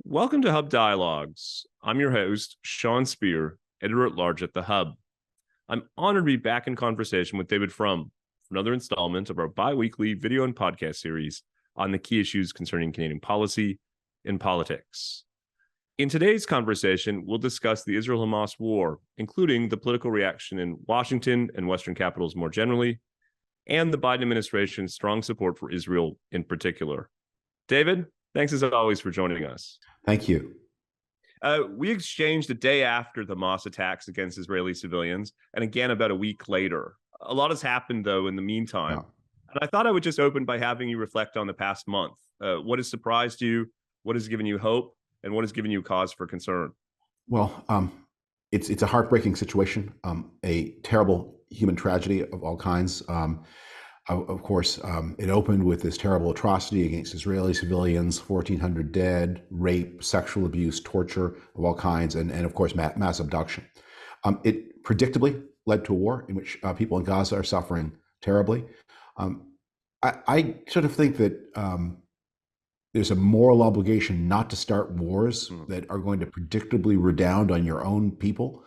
Welcome to Hub Dialogues. I'm your host, Sean Speer, editor-at-large at The Hub. I'm honored to be back in conversation with David Frum for another installment of our bi-weekly video and podcast series on the key issues concerning Canadian policy and politics. In today's conversation, we'll discuss the Israel-Hamas war, including the political reaction in Washington and Western capitals more generally, and the Biden administration's strong support for Israel in particular. David, thanks as always for joining us. Thank you. We exchanged the day after the Hamas attacks against Israeli civilians, and again about a week later. A lot has happened, though, in the meantime. And I thought I would just open by having you reflect on the past month. What has surprised you? What has given you hope? And what has given you cause for concern? Well, it's a heartbreaking situation, a terrible human tragedy of all kinds. Of course, it opened with this terrible atrocity against Israeli civilians, 1,400 dead, rape, sexual abuse, torture of all kinds, and of course, mass abduction. It predictably led to a war in which people in Gaza are suffering terribly. I sort of think that there's a moral obligation not to start wars that are going to predictably redound on your own people.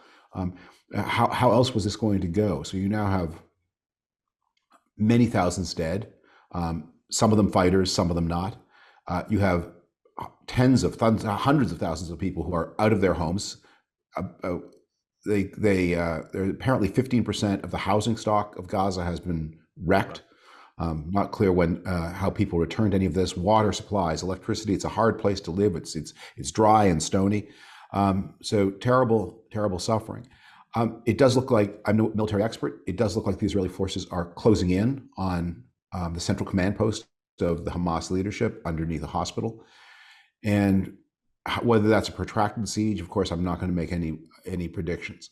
How else was this going to go? So you now have many thousands dead, some of them fighters, some of them not. You have tens of thousands, hundreds of thousands of people who are out of their homes. They're apparently 15% of the housing stock of Gaza has been wrecked. Not clear when how people return to any of this. Water supplies, electricity. It's a hard place to live. It's dry and stony. So terrible suffering. It does look like, I'm no military expert, it does look like the Israeli forces are closing in on the central command post of the Hamas leadership underneath the hospital. And whether that's a protracted siege, of course, I'm not going to make any predictions.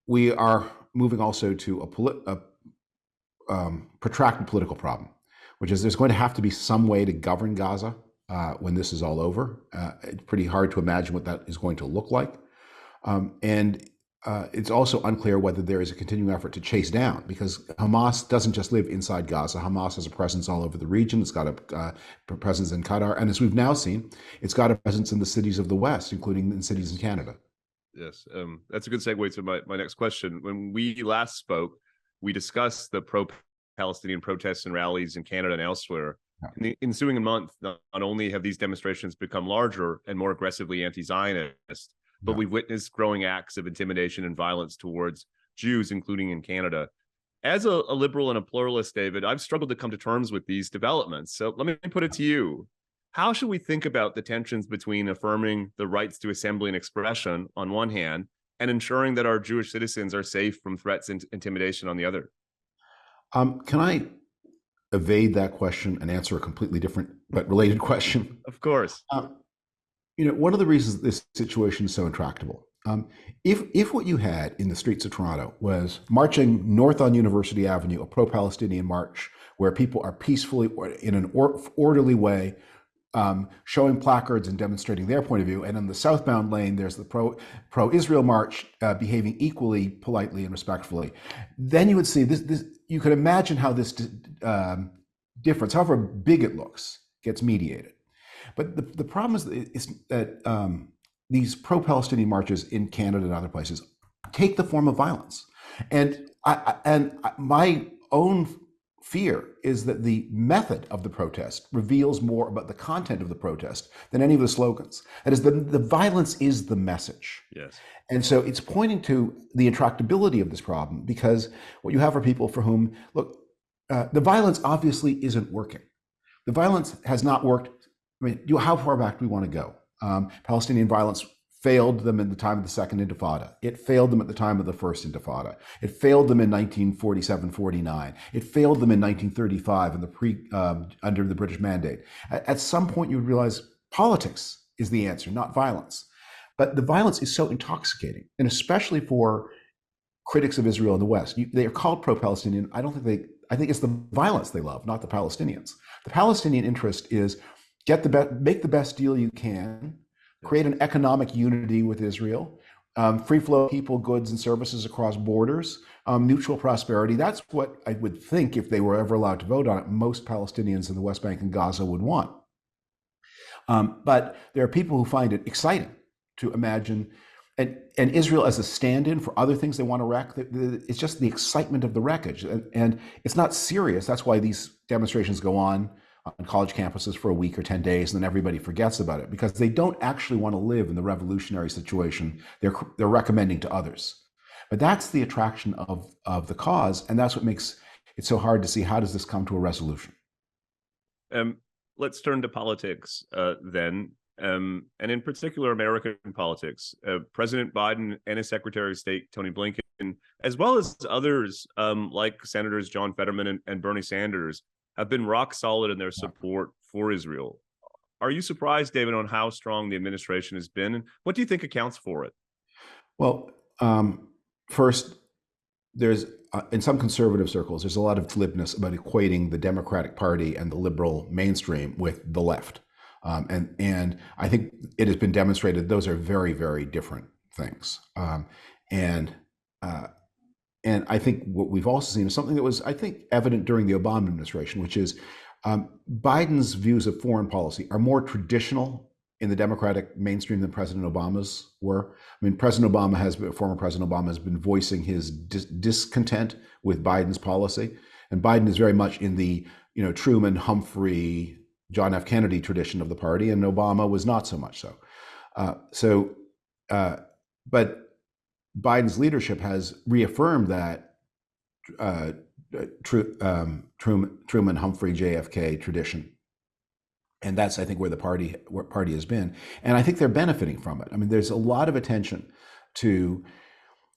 We are moving also to a protracted political problem, which is there's going to have to be some way to govern Gaza when this is all over. It's pretty hard to imagine what that is going to look like. And it's also unclear whether there is a continuing effort to chase down, because Hamas doesn't just live inside Gaza. Hamas has a presence all over the region. It's got a presence in Qatar. And as we've now seen, it's got a presence in the cities of the West, including in cities in Canada. Yes, that's a good segue to my next question. When we last spoke, we discussed the pro-Palestinian protests and rallies in Canada and elsewhere. In the ensuing month, not only have these demonstrations become larger and more aggressively anti-Zionist, but we've witnessed growing acts of intimidation and violence towards Jews, including in Canada. As a liberal and a pluralist, David, I've struggled to come to terms with these developments. So let me put it to you. How should we think about the tensions between affirming the rights to assembly and expression on one hand, and ensuring that our Jewish citizens are safe from threats and intimidation on the other? Can I evade that question and answer a completely different but related question? Of course. One of the reasons this situation is so intractable, if what you had in the streets of Toronto was marching north on University Avenue, a pro-Palestinian march where people are peacefully, in an orderly way, showing placards and demonstrating their point of view, and in the southbound lane, there's the pro-Israel march behaving equally politely and respectfully, then you would see this. You could imagine how this difference, however big it looks, gets mediated. But the problem is that these pro-Palestinian marches in Canada and other places take the form of violence. And my own fear is that the method of the protest reveals more about the content of the protest than any of the slogans. That is, the violence is the message. Yes. And so it's pointing to the intractability of this problem, because what you have are people for whom, look, the violence obviously isn't working. The violence has not worked. I mean, how far back do we want to go? Palestinian violence failed them in the time of the Second Intifada. It failed them at the time of the First Intifada. It failed them in 1947-49. It failed them in 1935 in the under the British Mandate. At some point, you would realize politics is the answer, not violence. But the violence is so intoxicating, and especially for critics of Israel in the West. They are called pro-Palestinian. I think it's the violence they love, not the Palestinians. The Palestinian interest is make the best deal you can, create an economic unity with Israel, free flow of people, goods, and services across borders, mutual prosperity. That's what I would think, if they were ever allowed to vote on it, most Palestinians in the West Bank and Gaza would want. But there are people who find it exciting to imagine and Israel as a stand-in for other things they want to wreck. It's just the excitement of the wreckage, and it's not serious. That's why these demonstrations go on college campuses for a week or 10 days, and then everybody forgets about it, because they don't actually want to live in the revolutionary situation they're recommending to others. But that's the attraction of the cause, and that's what makes it so hard to see how does this come to a resolution. Let's turn to politics then. And in particular, American politics. President Biden and his Secretary of State, Tony Blinken, as well as others like Senators John Fetterman and Bernie Sanders, have been rock solid in their support for Israel. Are you surprised, David, on how strong the administration has been? And what do you think accounts for it? Well, first, there's in some conservative circles, there's a lot of glibness about equating the Democratic Party and the liberal mainstream with the left. And I think it has been demonstrated those are very, very different things. And I think what we've also seen is something that was, I think, evident during the Obama administration, which is Biden's views of foreign policy are more traditional in the Democratic mainstream than President Obama's were. I mean, former President Obama has been voicing his discontent with Biden's policy, and Biden is very much in the Truman, Humphrey, John F. Kennedy tradition of the party, and Obama was not so much so. But Biden's leadership has reaffirmed that Truman, Humphrey, JFK tradition, and that's, I think, where party has been, and I think they're benefiting from it. I mean, there's a lot of attention to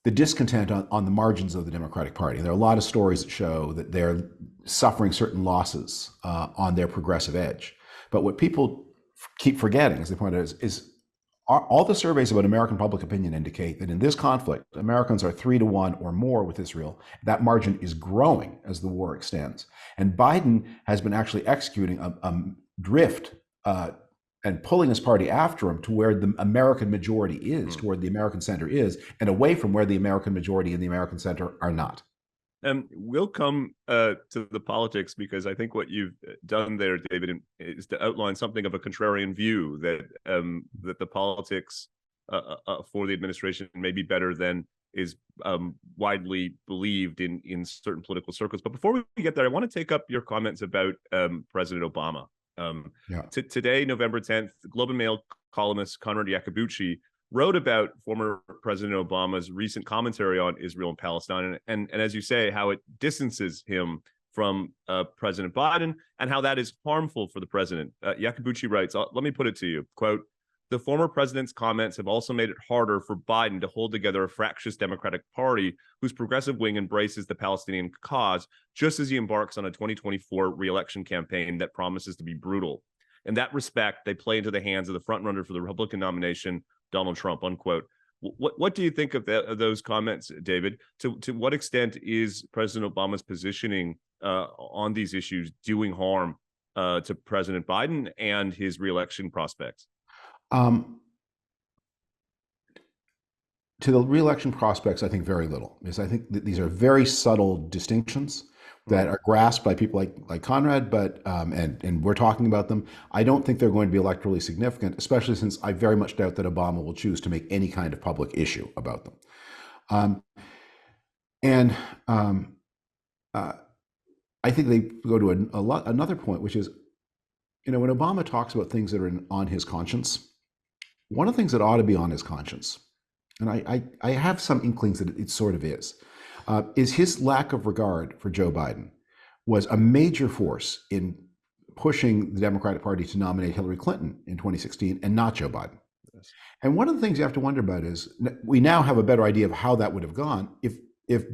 the discontent on the margins of the Democratic Party. There are a lot of stories that show that they're suffering certain losses on their progressive edge. But what people keep forgetting, as they point out, is all the surveys about American public opinion indicate that in this conflict, Americans are 3-1 or more with Israel. That margin is growing as the war extends. And Biden has been actually executing a drift and pulling his party after him to where the American majority is, to where the American center is, and away from where the American majority and the American center are not. We'll come to the politics, because I think what you've done there, David, is to outline something of a contrarian view that that the politics for the administration may be better than is widely believed in certain political circles. But before we get there, I want to take up your comments about President Obama. Today, November 10th, Globe and Mail columnist Conrad Iacobucci wrote about former President Obama's recent commentary on Israel and Palestine, and as you say, how it distances him from President Biden, and how that is harmful for the president. Iacobucci writes, let me put it to you, quote, "The former president's comments have also made it harder for Biden to hold together a fractious Democratic Party whose progressive wing embraces the Palestinian cause, just as he embarks on a 2024 re-election campaign that promises to be brutal. In that respect, they play into the hands of the frontrunner for the Republican nomination, Donald Trump," unquote. What do you think of those comments, David? To what extent is President Obama's positioning on these issues doing harm to President Biden and his re-election prospects? To the re-election prospects, I think very little, because I think that these are very subtle distinctions that are grasped by people like Conrad, but and we're talking about them. I don't think they're going to be electorally significant, especially since I very much doubt that Obama will choose to make any kind of public issue about them. I think they go to another point, which is, when Obama talks about things that are on his conscience, one of the things that ought to be on his conscience, and I have some inklings that it sort of is his lack of regard for Joe Biden was a major force in pushing the Democratic Party to nominate Hillary Clinton in 2016 and not Joe Biden. Yes. And one of the things you have to wonder about is, we now have a better idea of how that would have gone if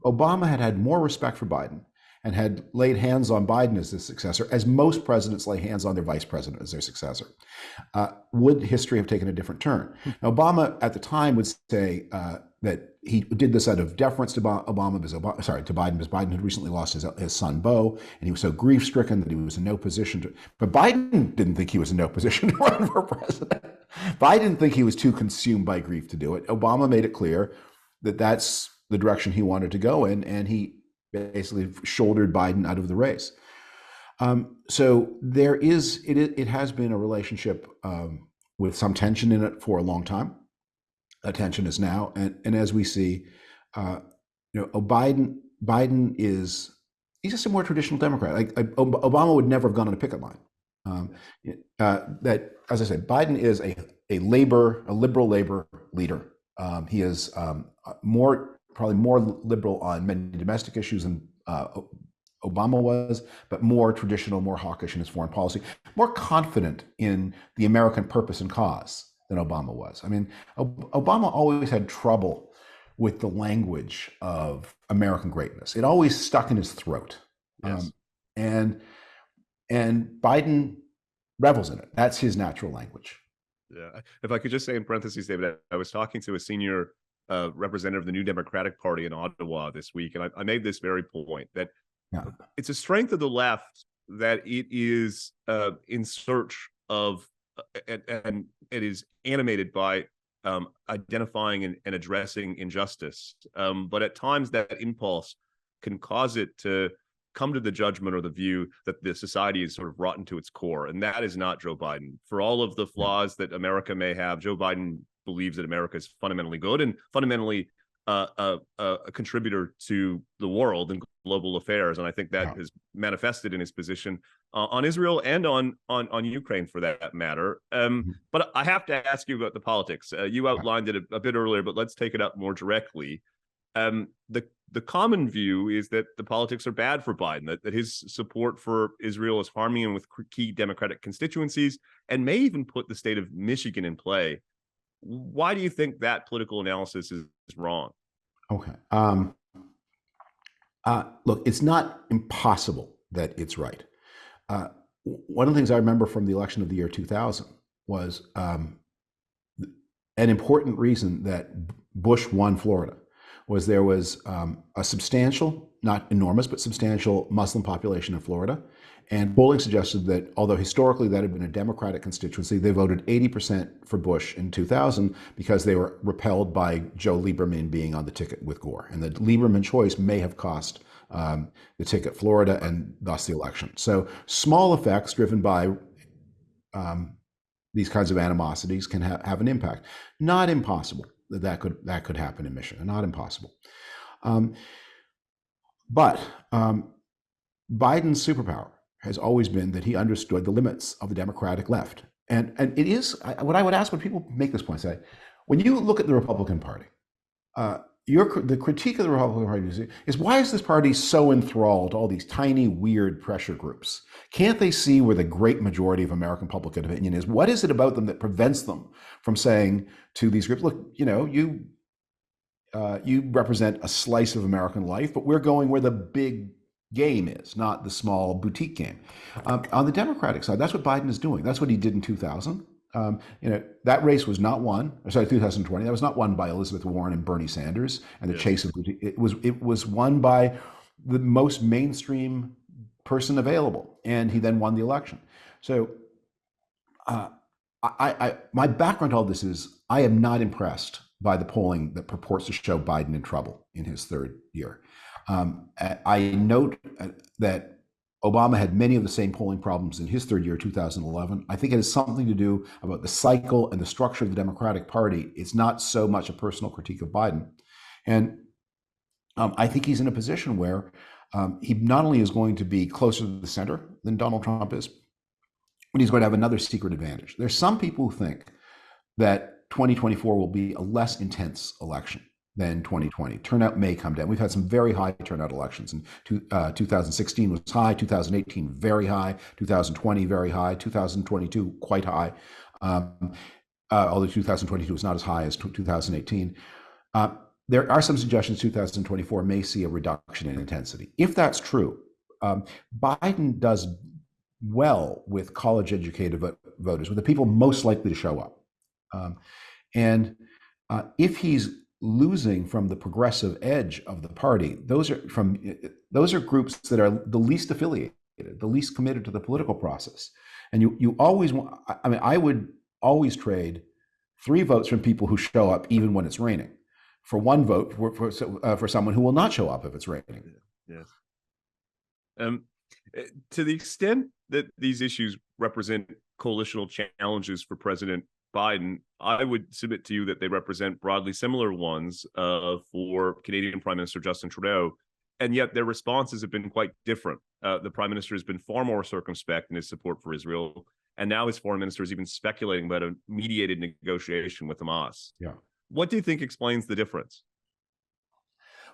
Obama had more respect for Biden and had laid hands on Biden as his successor, as most presidents lay hands on their vice president as their successor. Would history have taken a different turn? Now, Obama at the time would say that he did this out of deference to Biden, because Biden had recently lost his son, Beau, and he was so grief-stricken that he was in no position to. But Biden didn't think he was in no position to run for president. Biden didn't think he was too consumed by grief to do it. Obama made it clear that that's the direction he wanted to go in, and he basically shouldered Biden out of the race. So there is it has been a relationship with some tension in it for a long time. That tension is now, and as we see, Biden is he's just a more traditional Democrat. Like Obama would never have gone on a picket line. Um, that, as I said, Biden is a liberal labor leader. He is probably more liberal on many domestic issues than Obama was, but more traditional, more hawkish in his foreign policy, more confident in the American purpose and cause than Obama was. I mean, Obama always had trouble with the language of American greatness. It always stuck in his throat. Yes. And Biden revels in it. That's his natural language. Yeah. If I could just say in parentheses, David, I was talking to a senior representative of the New Democratic Party in Ottawa this week, and I made this very point that it's a strength of the left that it is in search of, and it is animated by identifying and addressing injustice. But at times that impulse can cause it to come to the judgment or the view that the society is sort of rotten to its core. And that is not Joe Biden. For all of the flaws that America may have, Joe Biden believes that America is fundamentally good and fundamentally a contributor to the world and global affairs. And I think that has manifested in his position on Israel and on Ukraine, for that matter. But I have to ask you about the politics. You outlined it a bit earlier, but let's take it up more directly. The common view is that the politics are bad for Biden, that his support for Israel is harming him with key Democratic constituencies and may even put the state of Michigan in play. Why do you think that political analysis is wrong? Okay. Look, it's not impossible that it's right. One of the things I remember from the election of the year 2000 was an important reason that Bush won Florida was there was a substantial, not enormous, but substantial Muslim population in Florida. And polling suggested that although historically that had been a Democratic constituency, they voted 80% for Bush in 2000 because they were repelled by Joe Lieberman being on the ticket with Gore. And the Lieberman choice may have cost the ticket Florida and thus the election. So small effects driven by these kinds of animosities can have an impact. Not impossible that could happen in Michigan. Not impossible. But Biden's superpower has always been that he understood the limits of the Democratic left. And it is what I would ask when people make this point, say, when you look at the Republican Party, the critique of the Republican Party is why is this party so enthralled to all these tiny, weird pressure groups? Can't they see where the great majority of American public opinion is? What is it about them that prevents them from saying to these groups, look, you represent a slice of American life, but we're going where the big game is, not the small boutique game. On the Democratic side, that's what Biden is doing. That's what he did in 2000. That race was not won. 2020. That was not won by Elizabeth Warren and Bernie Sanders and the chase of boutique. It was won by the most mainstream person available, and he then won the election. So, my background to all this is I am not impressed by the polling that purports to show Biden in trouble in his third year. I note that Obama had many of the same polling problems in his third year, 2011. I think it has something to do about the cycle and the structure of the Democratic Party. It's not so much a personal critique of Biden. And I think he's in a position where he not only is going to be closer to the center than Donald Trump is, but he's going to have another secret advantage. There's some people who think that 2024 will be a less intense election than 2020. Turnout may come down. We've had some very high turnout elections. And 2016 was high, 2018 very high, 2020 very high, 2022 quite high, although 2022 was not as high as 2018. There are some suggestions 2024 may see a reduction in intensity. If that's true, Biden does well with college-educated voters, with the people most likely to show up. If he's losing from the progressive edge of the party, those are groups that are the least affiliated, the least committed to the political process. And you always want, I would always trade 3 votes from people who show up even when it's raining for 1 vote for someone who will not show up if it's raining. Yes. To the extent that these issues represent coalitional challenges for President Biden, I would submit to you that they represent broadly similar ones for Canadian Prime Minister Justin Trudeau, and yet their responses have been quite different. The Prime Minister has been far more circumspect in his support for Israel, and now his Foreign Minister is even speculating about a mediated negotiation with Hamas. Yeah. What do you think explains the difference?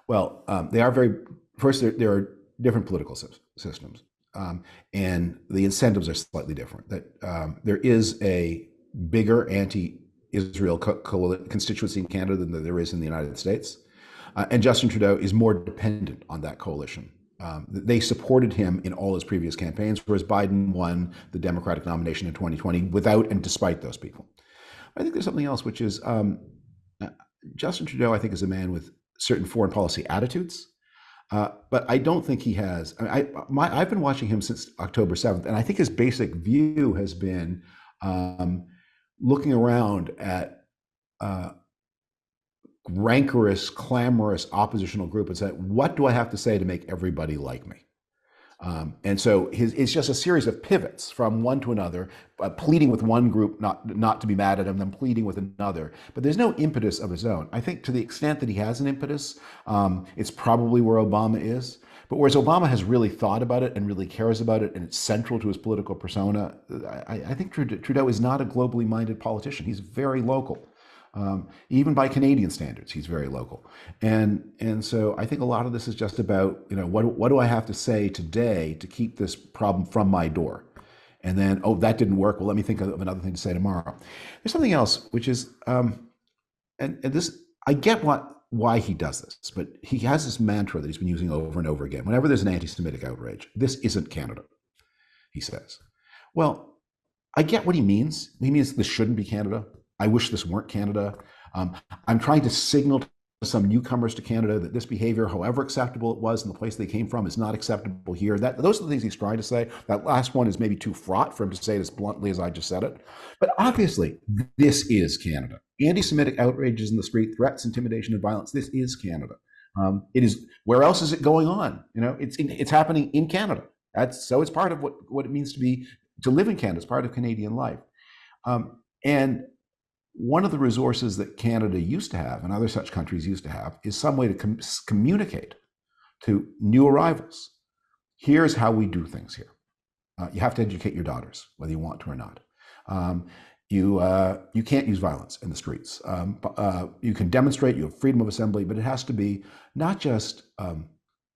Well, they are very, first, there are different political systems, and the incentives are slightly different. That there is a bigger anti-Israel constituency in Canada than there is in the United States. And Justin Trudeau is more dependent on that coalition. They supported him in all his previous campaigns, whereas Biden won the Democratic nomination in 2020 without and despite those people. I think there's something else, which is Justin Trudeau, I think, is a man with certain foreign policy attitudes, but I don't think he has. I've been watching him since October 7th, and I think his basic view has been looking around at rancorous, clamorous oppositional group and said, what do I have to say to make everybody like me? And so it's just a series of pivots from one to another, pleading with one group not to be mad at him, then pleading with another. But there's no impetus of his own. I think to the extent that he has an impetus, it's probably where Obama is. But whereas Obama has really thought about it and really cares about it, and it's central to his political persona, I think Trudeau is not a globally minded politician. He's very local. Even by Canadian standards, he's very local. And so I think a lot of this is just about, what do I have to say today to keep this problem from my door? And then, oh, that didn't work. Well, let me think of another thing to say tomorrow. There's something else, which is, and this, I get why he does this, but he has this mantra that he's been using over and over again. Whenever there's an anti-Semitic outrage, this isn't Canada, he says. Well, I get what he means. He means this shouldn't be Canada. I wish this weren't Canada. I'm trying to signal to some newcomers to Canada that this behavior, however acceptable it was in the place they came from, is not acceptable here. Those are the things he's trying to say. That last one is maybe too fraught for him to say it as bluntly as I just said it. But obviously, this is Canada. Anti-Semitic outrages in the street, threats, intimidation, and violence, this is Canada. It is. Where else is it going on? It's happening in Canada. So it's part of what it means to live in Canada. It's part of Canadian life. And one of the resources that Canada used to have and other such countries used to have is some way to communicate to new arrivals. Here's how we do things here. You have to educate your daughters, whether you want to or not. You can't use violence in the streets. You can demonstrate, you have freedom of assembly, but it has to be not just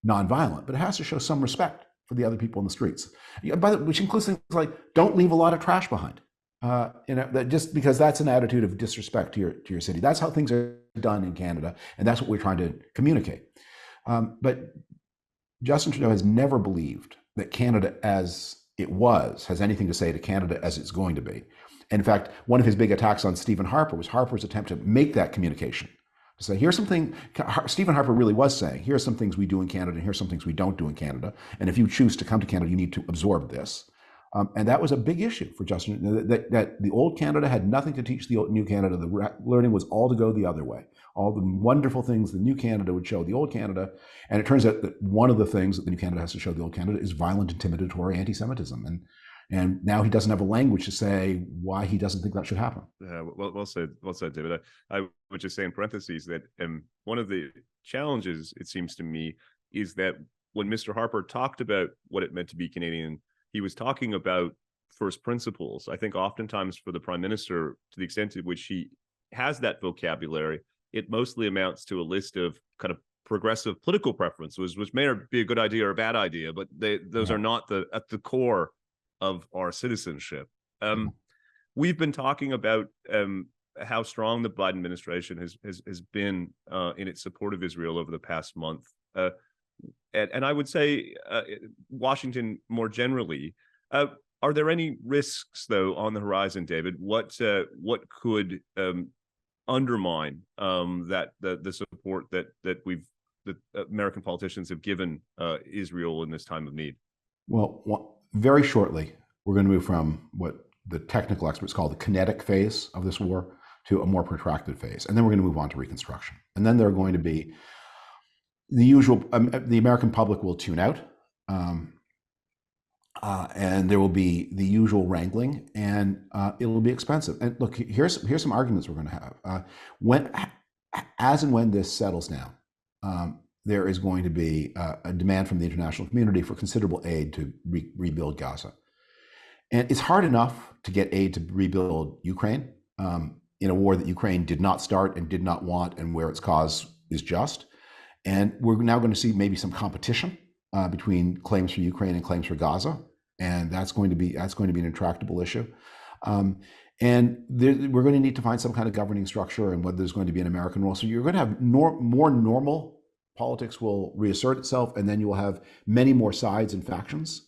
nonviolent, but it has to show some respect for the other people in the streets, which includes things like don't leave a lot of trash behind. That just because that's an attitude of disrespect to your city. That's how things are done in Canada, and that's what we're trying to communicate. But Justin Trudeau has never believed that Canada as it was has anything to say to Canada as it's going to be. And in fact, one of his big attacks on Stephen Harper was Harper's attempt to make that communication. To say, here's something Stephen Harper really was saying, here's some things we do in Canada, and here's some things we don't do in Canada. And if you choose to come to Canada, you need to absorb this. And that was a big issue for Justin, that the old Canada had nothing to teach the new Canada. The learning was all to go the other way. All the wonderful things the new Canada would show the old Canada. And it turns out that one of the things that the new Canada has to show the old Canada is violent, intimidatory anti-Semitism. And now he doesn't have a language to say why he doesn't think that should happen. Well said, David. I would just say in parentheses that one of the challenges, it seems to me, is that when Mr. Harper talked about what it meant to be Canadian, he was talking about first principles. I think oftentimes for the Prime Minister, to the extent to which he has that vocabulary, it mostly amounts to a list of kind of progressive political preferences, which may be a good idea or a bad idea, but those are not at the core of our citizenship. We've been talking about how strong the Biden administration has been in its support of Israel over the past month. And I would say Washington more generally. Are there any risks, though, on the horizon, David? What could undermine the support that American politicians have given Israel in this time of need? Well, very shortly, we're going to move from what the technical experts call the kinetic phase of this war to a more protracted phase, and then we're going to move on to reconstruction. And then there are going to be the usual, the American public will tune out. and there will be the usual wrangling, and it will be expensive. And look, here's some arguments we're going to have. As and when this settles down, there is going to be a demand from the international community for considerable aid to rebuild Gaza. And it's hard enough to get aid to rebuild Ukraine in a war that Ukraine did not start and did not want, and where its cause is just. And we're now going to see maybe some competition between claims for Ukraine and claims for Gaza, and that's going to be an intractable issue. And we're going to need to find some kind of governing structure, and whether there's going to be an American role. So you're going to have more normal politics will reassert itself, and then you will have many more sides and factions.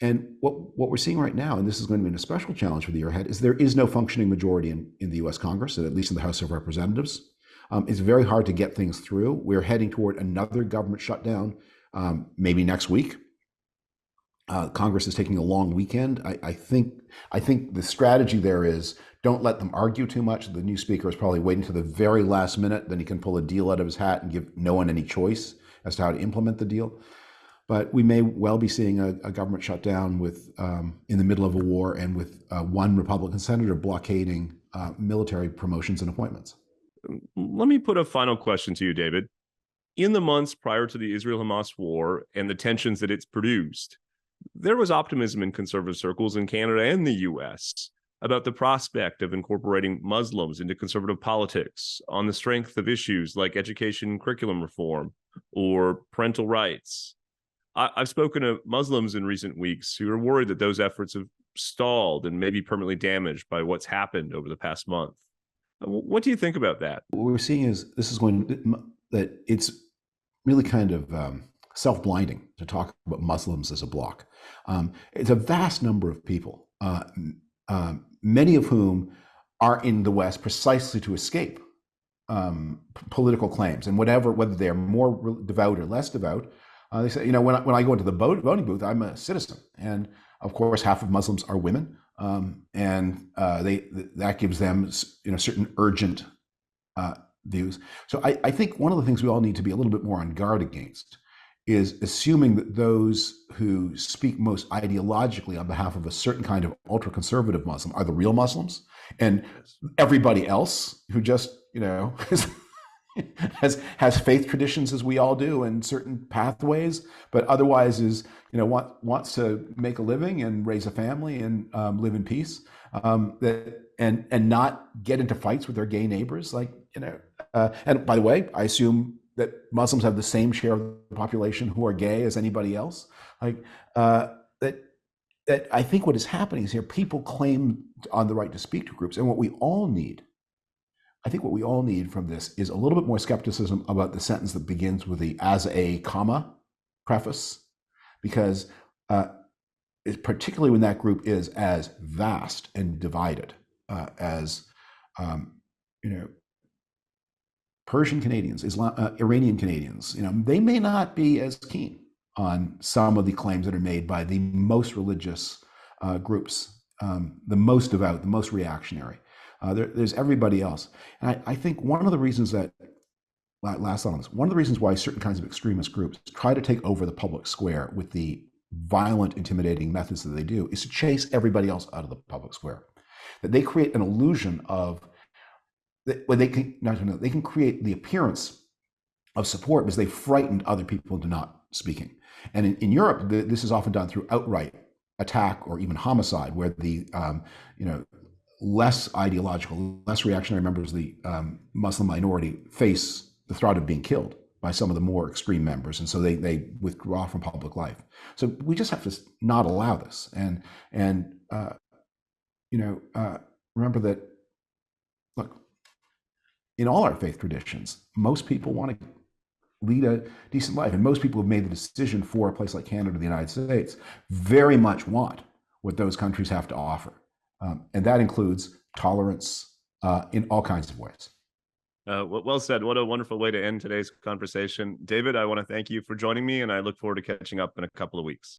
And what we're seeing right now, and this is going to be an especial challenge for the year ahead, is there is no functioning majority in the U.S. Congress, at least in the House of Representatives. It's very hard to get things through. We're heading toward another government shutdown, maybe next week. Congress is taking a long weekend. I think the strategy there is don't let them argue too much. The new speaker is probably waiting to the very last minute, then he can pull a deal out of his hat and give no one any choice as to how to implement the deal. But we may well be seeing a government shutdown with in the middle of a war, and with one Republican senator blockading military promotions and appointments. Let me put a final question to you, David. In the months prior to the Israel-Hamas war and the tensions that it's produced, there was optimism in conservative circles in Canada and the US about the prospect of incorporating Muslims into conservative politics on the strength of issues like education curriculum reform or parental rights. I've spoken to Muslims in recent weeks who are worried that those efforts have stalled and maybe permanently damaged by what's happened over the past month. What do you think about that? What we're seeing is that it's really kind of self-blinding to talk about Muslims as a bloc. It's a vast number of people, many of whom are in the West precisely to escape political claims, and whether they're more devout or less devout. They say, when I go into the voting booth, I'm a citizen, and of course, half of Muslims are women, and that gives them certain urgent views. So I think one of the things we all need to be a little bit more on guard against is assuming that those who speak most ideologically on behalf of a certain kind of ultra-conservative Muslim are the real Muslims, and everybody else who just has faith traditions as we all do, and certain pathways, but otherwise is wants to make a living and raise a family and live in peace, and not get into fights with their gay neighbors, and by the way, I assume that Muslims have the same share of the population who are gay as anybody else. That I think what is happening is here people claim on the right to speak to groups, and what we all need from this is a little bit more skepticism about the sentence that begins with the "as a comma" preface, because particularly when that group is as vast and divided as Persian Canadians, Iranian Canadians, they may not be as keen on some of the claims that are made by the most religious groups, the most devout, the most reactionary. There's everybody else. And I think one of the reasons why certain kinds of extremist groups try to take over the public square with the violent, intimidating methods that they do is to chase everybody else out of the public square. That they create an illusion of where they can create the appearance of support because they frightened other people into not speaking. And in Europe, this is often done through outright attack or even homicide, where the less ideological, less reactionary members of the Muslim minority face the threat of being killed by some of the more extreme members, and so they withdraw from public life. So we just have to not allow this, and remember that. Look, in all our faith traditions, most people want to lead a decent life, and most people who have made the decision for a place like Canada, the United States, very much want what those countries have to offer, and that includes tolerance in all kinds of ways. Well said. What a wonderful way to end today's conversation. David, I want to thank you for joining me, and I look forward to catching up in a couple of weeks.